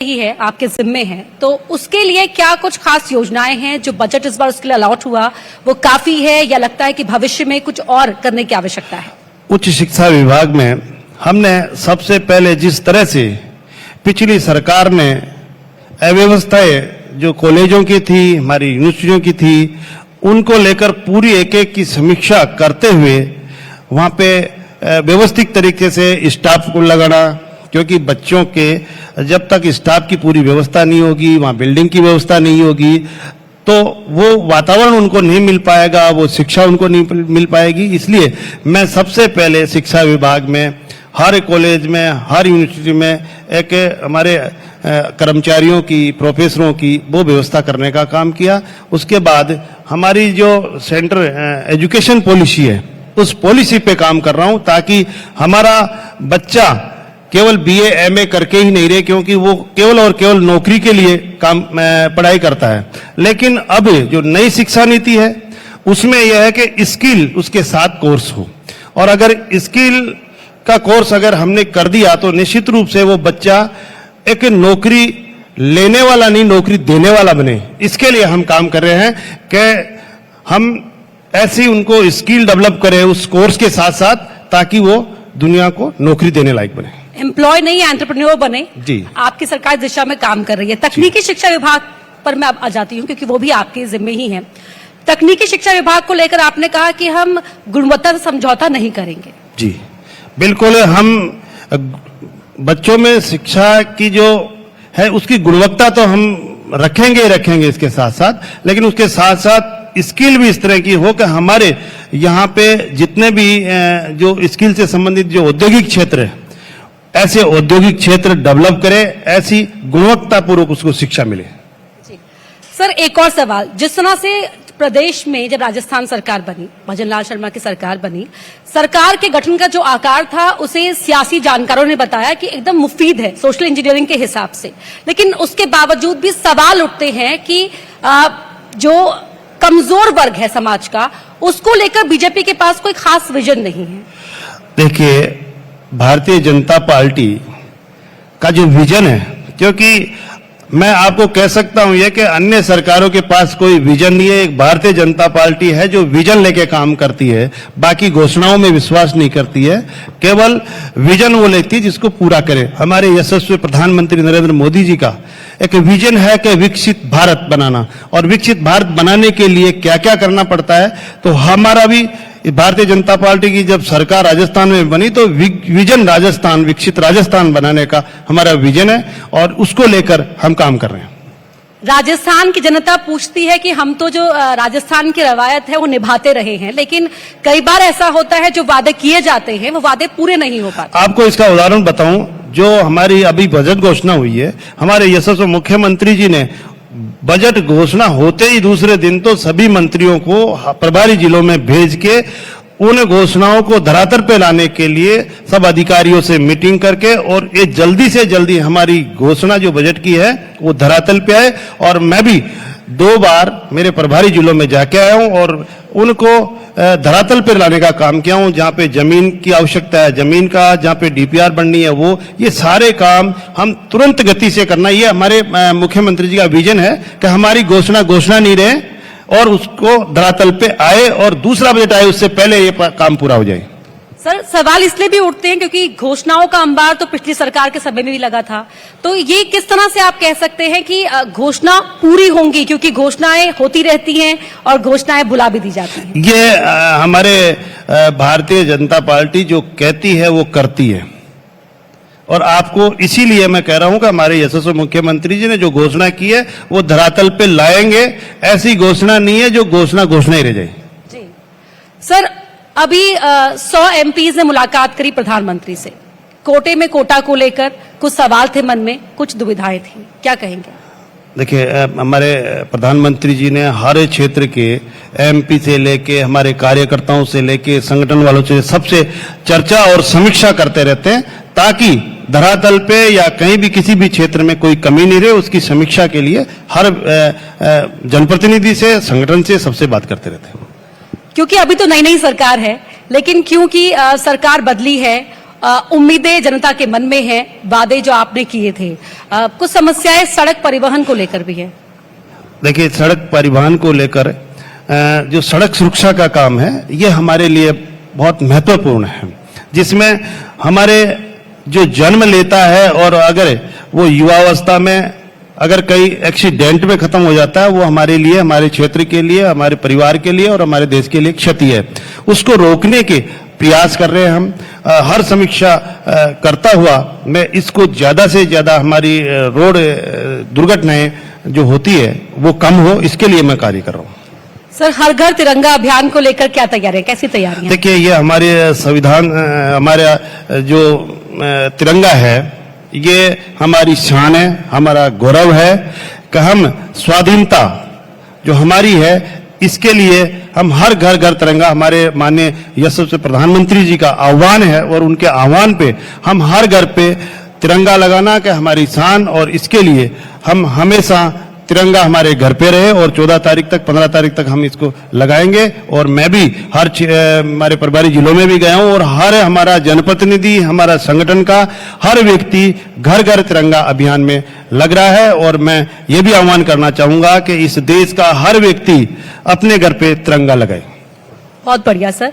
ही है, आपके जिम्मे है, तो उसके लिए क्या कुछ खास योजनाएं हैं जो बजट इस बार उसके लिए अलॉट हुआ वो काफी है या लगता है कि भविष्य में कुछ और करने की आवश्यकता है? उच्च शिक्षा विभाग में हमने सबसे पहले जिस तरह से पिछली सरकार ने अव्यवस्थाएं जो कॉलेजों की थी, हमारी यूनिवर्सिटियों की थी, उनको लेकर पूरी एक एक की समीक्षा करते हुए वहां पे व्यवस्थित तरीके से स्टाफ को लगाना, क्योंकि बच्चों के जब तक स्टाफ की पूरी व्यवस्था नहीं होगी, वहां बिल्डिंग की व्यवस्था नहीं होगी, तो वो वातावरण उनको नहीं मिल पाएगा, वो शिक्षा उनको नहीं मिल पाएगी। इसलिए मैं सबसे पहले शिक्षा विभाग में हर कॉलेज में, हर यूनिवर्सिटी में एक हमारे कर्मचारियों की, प्रोफेसरों की वो व्यवस्था करने का काम किया। उसके बाद हमारी जो सेंटर एजुकेशन पॉलिसी है, उस पॉलिसी पे काम कर रहा हूं ताकि हमारा बच्चा केवल बीए एमए करके ही नहीं रहे, क्योंकि वो केवल और केवल नौकरी के लिए काम पढ़ाई करता है। लेकिन अब जो नई शिक्षा नीति है उसमें यह है कि स्किल उसके साथ कोर्स हो, और अगर स्किल का कोर्स अगर हमने कर दिया तो निश्चित रूप से वो बच्चा एक नौकरी लेने वाला नहीं, नौकरी देने वाला बने। इसके लिए हम काम कर रहे हैं कि हम ऐसी उनको स्किल डेवलप करें उस कोर्स के साथ साथ, ताकि वो दुनिया को नौकरी देने लायक बने, एम्प्लॉय नहीं एंटरप्रेन्योर बने। जी, आपकी सरकार इस दिशा में काम कर रही है। तकनीकी शिक्षा विभाग पर मैं अब आ जाती हूँ क्योंकि वो भी आपके जिम्मे ही है। तकनीकी शिक्षा विभाग को लेकर आपने कहा कि हम गुणवत्ता से समझौता नहीं करेंगे। जी बिल्कुल, हम बच्चों में शिक्षा की जो है उसकी गुणवत्ता तो हम रखेंगे इसके साथ साथ, लेकिन उसके साथ साथ स्किल भी इस तरह की हो कि हमारे यहाँ पे जितने भी जो स्किल से संबंधित जो औद्योगिक क्षेत्र है, ऐसे औद्योगिक क्षेत्र डेवलप करें, ऐसी गुणवत्तापूर्वक उसको शिक्षा मिले। जी सर, एक और सवाल, जिस तरह से प्रदेश में जब राजस्थान सरकार बनी, भजन लाल शर्मा की सरकार बनी, सरकार के गठन का जो आकार था उसे सियासी जानकारों ने बताया कि एकदम मुफीद है सोशल इंजीनियरिंग के हिसाब से, लेकिन उसके बावजूद भी सवाल उठते हैं कि जो कमजोर वर्ग है समाज का, उसको लेकर बीजेपी के पास कोई खास विजन नहीं है। देखिए, भारतीय जनता पार्टी का जो विजन है, क्योंकि मैं आपको कह सकता हूं ये कि अन्य सरकारों के पास कोई विजन नहीं है, एक भारतीय जनता पार्टी है जो विजन लेके काम करती है, बाकी घोषणाओं में विश्वास नहीं करती है, केवल विजन वो लेती है जिसको पूरा करे। हमारे यशस्वी प्रधानमंत्री नरेंद्र मोदी जी का एक विजन है कि विकसित भारत बनाना, और विकसित भारत बनाने के लिए क्या क्या करना पड़ता है, तो हमारा भी भारतीय जनता पार्टी की जब सरकार राजस्थान में बनी तो विजन राजस्थान, विकसित राजस्थान बनाने का हमारा विजन है, और उसको लेकर हम काम कर रहे हैं। राजस्थान की जनता पूछती है कि हम तो जो राजस्थान की रवायत है वो निभाते रहे हैं, लेकिन कई बार ऐसा होता है जो वादे किए जाते हैं वो वादे पूरे नहीं हो पाते। आपको इसका उदाहरण बताऊं, जो हमारी अभी बजट घोषणा हुई है, हमारे यशस्वी मुख्यमंत्री जी ने बजट घोषणा होते ही दूसरे दिन तो सभी मंत्रियों को प्रभारी जिलों में भेज के उन घोषणाओं को धरातल पे लाने के लिए सब अधिकारियों से मीटिंग करके, और ये जल्दी से जल्दी हमारी घोषणा जो बजट की है वो धरातल पे आए। और मैं भी 2 बार मेरे प्रभारी जिलों में जाके आया हूं और उनको धरातल पर लाने का काम किया हूं। जहां पे जमीन की आवश्यकता है जमीन का, जहां पे डीपीआर बननी है वो, ये सारे काम हम तुरंत गति से करना, ये हमारे मुख्यमंत्री जी का विजन है कि हमारी घोषणा नहीं रहे और उसको धरातल पे आए, और दूसरा बजट आए उससे पहले ये काम पूरा हो जाए। सर, सवाल इसलिए भी उठते हैं क्योंकि घोषणाओं का अंबार तो पिछली सरकार के समय में भी लगा था, तो ये किस तरह से आप कह सकते हैं कि घोषणा पूरी होंगी, क्योंकि घोषणाएं होती रहती हैं और घोषणाएं भुला भी दी जाती हैं। ये हमारे भारतीय जनता पार्टी जो कहती है वो करती है, और आपको इसीलिए मैं कह रहा हूं कि हमारे यशस्वी मुख्यमंत्री जी ने जो घोषणा की है वो धरातल पे लाएंगे। ऐसी घोषणा नहीं है जो घोषणा ही रह जाए। जी सर, अभी 100 एमपीज ने मुलाकात करी प्रधानमंत्री से, कोटे में कोटा को लेकर कुछ सवाल थे मन में, कुछ दुविधाएं थी, क्या कहेंगे? देखिए, हमारे प्रधानमंत्री जी ने हर क्षेत्र के एमपी से लेके हमारे कार्यकर्ताओं से लेके संगठन वालों से सबसे चर्चा और समीक्षा करते रहते हैं, ताकि धरातल पे या कहीं भी किसी भी क्षेत्र में कोई कमी नहीं रहे, उसकी समीक्षा के लिए हर जनप्रतिनिधि से, संगठन से, सबसे बात करते रहते हैं। क्योंकि अभी तो नई सरकार है, लेकिन क्योंकि सरकार बदली है उम्मीदें जनता के मन में हैं, वादे जो आपने किए थे, कुछ समस्याएं सड़क परिवहन को लेकर भी है। देखिए, सड़क परिवहन को लेकर जो सड़क सुरक्षा का काम है, ये हमारे लिए बहुत महत्वपूर्ण है, जिसमें हमारे जो जन्म लेता है और अगर वो युवावस्था में अगर कई एक्सीडेंट में खत्म हो जाता है, वो हमारे लिए, हमारे क्षेत्र के लिए, हमारे परिवार के लिए और हमारे देश के लिए क्षति है। उसको रोकने के प्रयास कर रहे हैं हम। हर समीक्षा करता हुआ मैं इसको ज्यादा से ज्यादा हमारी रोड दुर्घटनाएं जो होती है वो कम हो, इसके लिए मैं कार्य कर रहा हूँ। सर, हर घर तिरंगा अभियान को लेकर क्या तैयारियां, कैसी तैयारियां? देखिए, ये हमारे संविधान, हमारा जो तिरंगा है, ये हमारी शान है, हमारा गौरव है कि हम स्वाधीनता जो हमारी है, इसके लिए हम हर घर घर तिरंगा, हमारे माननीय यशस्वी प्रधानमंत्री जी का आह्वान है और उनके आह्वान पे हम हर घर पे तिरंगा लगाना कि हमारी शान, और इसके लिए हम हमेशा तिरंगा हमारे घर पे रहे और 14 तारीख तक, 15 तारीख तक हम इसको लगाएंगे। और मैं भी हमारे प्रभारी जिलों में भी गया हूं और हर हमारा जनप्रतिनिधि, हमारा संगठन का हर व्यक्ति घर घर तिरंगा अभियान में लग रहा है। और मैं ये भी आह्वान करना चाहूंगा कि इस देश का हर व्यक्ति अपने घर पे तिरंगा लगाए। बहुत बढ़िया सर।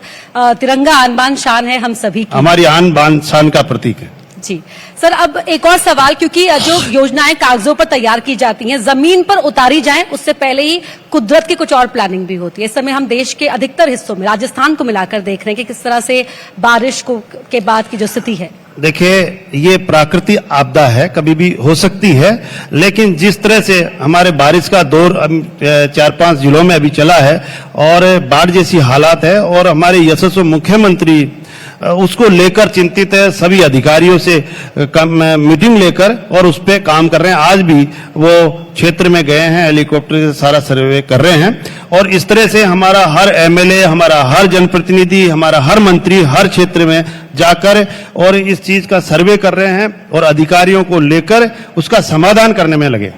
तिरंगा आन बान शान है हम सभी की, हमारी आन बान शान का प्रतीक है। जी सर, अब एक और सवाल, क्योंकि जो योजनाएं कागजों पर तैयार की जाती हैं, जमीन पर उतारी जाएं उससे पहले ही कुदरत की कुछ और प्लानिंग भी होती है। इस समय हम देश के अधिकतर हिस्सों में, राजस्थान को मिलाकर देख रहे हैं कि किस तरह से बारिश के बाद की जो स्थिति है। देखिए, ये प्राकृतिक आपदा है, कभी भी हो सकती है, लेकिन जिस तरह से हमारे बारिश का दौर 4-5 जिलों में अभी चला है और बाढ़ जैसी हालात है, और हमारे यशस्वी मुख्यमंत्री उसको लेकर चिंतित है, सभी अधिकारियों से मीटिंग लेकर और उस पर काम कर रहे हैं। आज भी वो क्षेत्र में गए हैं, हेलीकॉप्टर से सारा सर्वे कर रहे हैं। और इस तरह से हमारा हर एमएलए, हमारा हर जनप्रतिनिधि, हमारा हर मंत्री हर क्षेत्र में जाकर और इस चीज का सर्वे कर रहे हैं और अधिकारियों को लेकर उसका समाधान करने में लगे।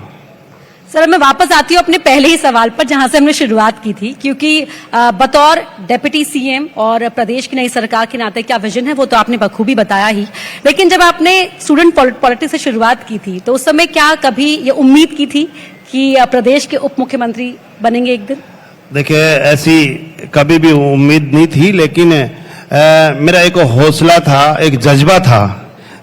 सर, मैं वापस आती हूँ अपने पहले ही सवाल पर जहां से हमने शुरुआत की थी, क्योंकि बतौर डिप्टी सीएम और प्रदेश की नई सरकार के नाते क्या विजन है वो तो आपने बखूबी बताया ही, लेकिन जब आपने स्टूडेंट पॉलिटिक्स से शुरुआत की थी तो उस समय क्या कभी ये उम्मीद की थी कि प्रदेश के उप मुख्यमंत्री बनेंगे एक दिन? देखिए, ऐसी कभी भी उम्मीद नहीं थी, लेकिन मेरा एक हौसला था, एक जज्बा था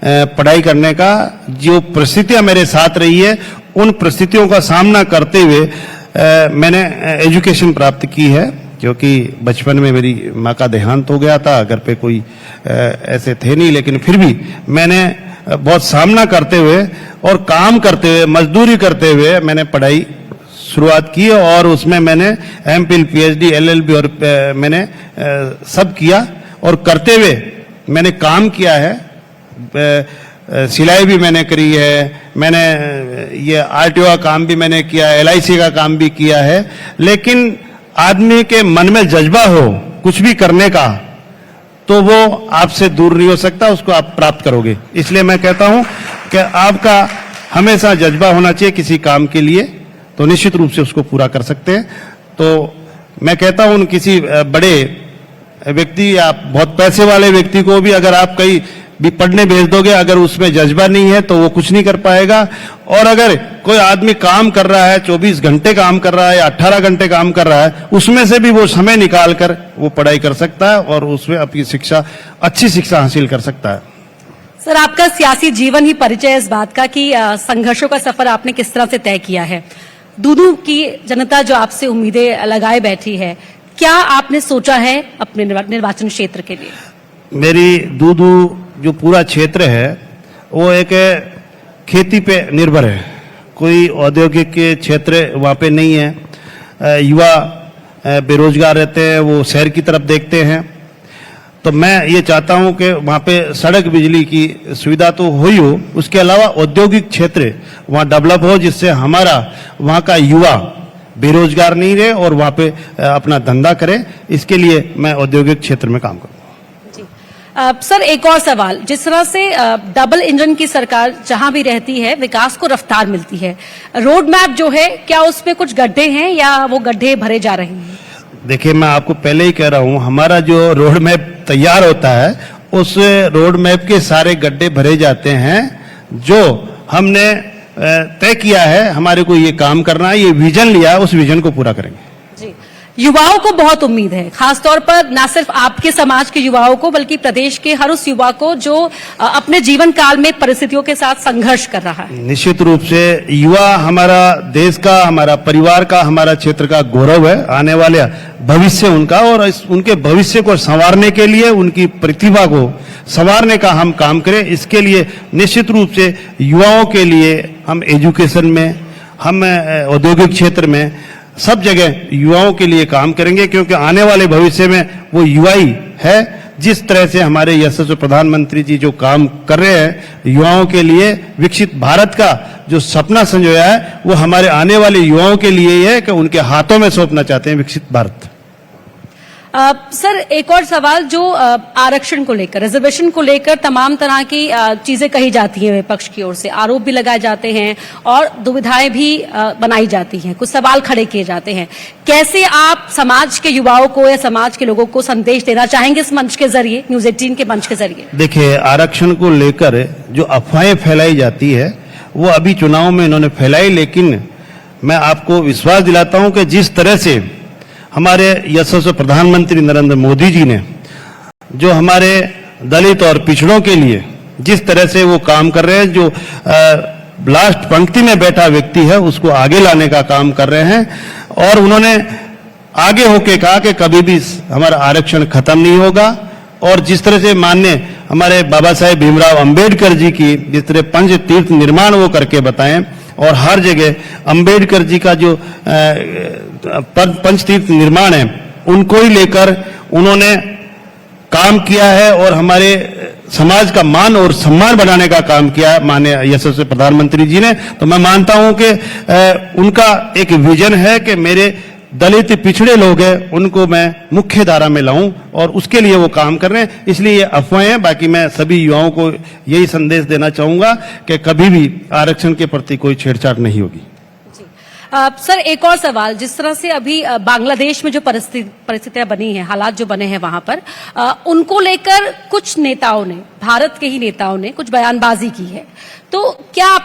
पढ़ाई करने का। जो परिस्थितियां मेरे साथ रही है, उन परिस्थितियों का सामना करते हुए मैंने एजुकेशन प्राप्त की है, क्योंकि बचपन में मेरी माँ का देहांत हो गया था। घर पे कोई ऐसे थे नहीं, लेकिन फिर भी मैंने बहुत सामना करते हुए और काम करते हुए, मजदूरी करते हुए मैंने पढ़ाई शुरुआत की और उसमें मैंने एमफिल, पीएचडी, एलएलबी और मैंने सब किया। और करते हुए मैंने काम किया है, सिलाई भी मैंने करी है, मैंने ये आरटीओ का काम भी मैंने किया, एलआईसी का काम भी किया है। लेकिन आदमी के मन में जज्बा हो कुछ भी करने का, तो वो आपसे दूर नहीं हो सकता, उसको आप प्राप्त करोगे। इसलिए मैं कहता हूं कि आपका हमेशा जज्बा होना चाहिए किसी काम के लिए, तो निश्चित रूप से उसको पूरा कर सकते हैं। तो मैं कहता हूं किसी बड़े व्यक्ति या बहुत पैसे वाले व्यक्ति को भी अगर आप कहीं भी पढ़ने भेज दोगे, अगर उसमें जज्बा नहीं है तो वो कुछ नहीं कर पाएगा। और अगर कोई आदमी काम कर रहा है, 24 घंटे काम कर रहा है या 18 घंटे काम कर रहा है, उसमें से भी वो समय निकाल कर वो पढ़ाई कर सकता है और उसमें अपनी शिक्षा, अच्छी शिक्षा हासिल कर सकता है। सर, आपका सियासी जीवन ही परिचय है इस बात का कि संघर्षों का सफर आपने किस तरह से तय किया है। दूदू की जनता जो आपसे उम्मीदें लगाए बैठी है, क्या आपने सोचा है अपने निर्वाचन क्षेत्र के लिए? मेरी दूदू जो पूरा क्षेत्र है वो एक खेती पे निर्भर है, कोई औद्योगिक के क्षेत्र वहाँ पे नहीं है। युवा बेरोजगार रहते हैं, वो शहर की तरफ देखते हैं। तो मैं ये चाहता हूँ कि वहाँ पे सड़क, बिजली की सुविधा तो हो ही हो, उसके अलावा औद्योगिक क्षेत्र वहाँ डेवलप हो, जिससे हमारा वहाँ का युवा बेरोजगार नहीं रहे और वहाँ पे अपना धंधा करे। इसके लिए मैं औद्योगिक क्षेत्र में काम करूँ। सर, एक और सवाल, जिस तरह से डबल इंजन की सरकार जहां भी रहती है विकास को रफ्तार मिलती है, रोड मैप जो है क्या उसमें कुछ गड्ढे हैं या वो गड्ढे भरे जा रहे हैं? देखिए, मैं आपको पहले ही कह रहा हूं, हमारा जो रोड मैप तैयार होता है उस रोड मैप के सारे गड्ढे भरे जाते हैं जो हमने तय किया है। हमारे को ये काम करना है, ये विजन लिया है, उस विजन को पूरा करेंगे। जी, युवाओं को बहुत उम्मीद है, खासतौर पर न सिर्फ आपके समाज के युवाओं को बल्कि प्रदेश के हर उस युवा को जो अपने जीवन काल में परिस्थितियों के साथ संघर्ष कर रहा है। निश्चित रूप से युवा हमारा देश का, हमारा परिवार का, हमारा क्षेत्र का गौरव है। आने वाले भविष्य उनका, और उनके भविष्य को संवारने के लिए, उनकी प्रतिभा को संवारने का हम काम करें। इसके लिए निश्चित रूप से युवाओं के लिए हम एजुकेशन में, हम औद्योगिक क्षेत्र में, सब जगह युवाओं के लिए काम करेंगे, क्योंकि आने वाले भविष्य में वो युवा ही है। जिस तरह से हमारे यशस्वी प्रधानमंत्री जी जो काम कर रहे हैं, युवाओं के लिए विकसित भारत का जो सपना संजोया है, वो हमारे आने वाले युवाओं के लिए ही है कि उनके हाथों में सौंपना चाहते हैं विकसित भारत। सर, एक और सवाल, जो आरक्षण को लेकर, रिजर्वेशन को लेकर तमाम तरह की चीजें कही जाती हैं विपक्ष की ओर से, आरोप भी लगाए जाते हैं और दुविधाएं भी बनाई जाती हैं, कुछ सवाल खड़े किए जाते हैं। कैसे आप समाज के युवाओं को या समाज के लोगों को संदेश देना चाहेंगे इस मंच के जरिए, न्यूज 18 के मंच के जरिए? देखिए, आरक्षण को लेकर जो अफवाहें फैलाई जाती है वो अभी चुनाव में इन्होंने फैलाई, लेकिन मैं आपको विश्वास दिलाता हूं कि जिस तरह से हमारे यशस्वी प्रधानमंत्री नरेंद्र मोदी जी ने जो हमारे दलित और पिछड़ों के लिए जिस तरह से वो काम कर रहे हैं, जो लास्ट पंक्ति में बैठा व्यक्ति है उसको आगे लाने का काम कर रहे हैं, और उन्होंने आगे होके कहा कि कभी भी हमारा आरक्षण खत्म नहीं होगा। और जिस तरह से माननीय हमारे बाबा साहेब भीमराव अंबेडकर जी की जिस तरह पंच तीर्थ निर्माण वो करके बताएं, और हर जगह अंबेडकर जी का जो पंचतीर्थ निर्माण है उनको ही लेकर उन्होंने काम किया है, और हमारे समाज का मान और सम्मान बढ़ाने का काम किया है माननीय यशस्वी प्रधानमंत्री जी ने। तो मैं मानता हूं कि उनका एक विजन है कि मेरे दलित पिछड़े लोग हैं उनको मैं मुख्य धारा में लाऊं, और उसके लिए वो काम कर रहे हैं। इसलिए ये अफवाहें हैं। बाकी मैं सभी युवाओं को यही संदेश देना चाहूंगा कि कभी भी आरक्षण के प्रति कोई छेड़छाड़ नहीं होगी। सर, एक और सवाल, जिस तरह से अभी बांग्लादेश में जो परिस्थितियां बनी हैं, हालात जो बने हैं वहां पर, उनको लेकर कुछ नेताओं ने, भारत के ही नेताओं ने कुछ बयानबाजी की है, तो क्या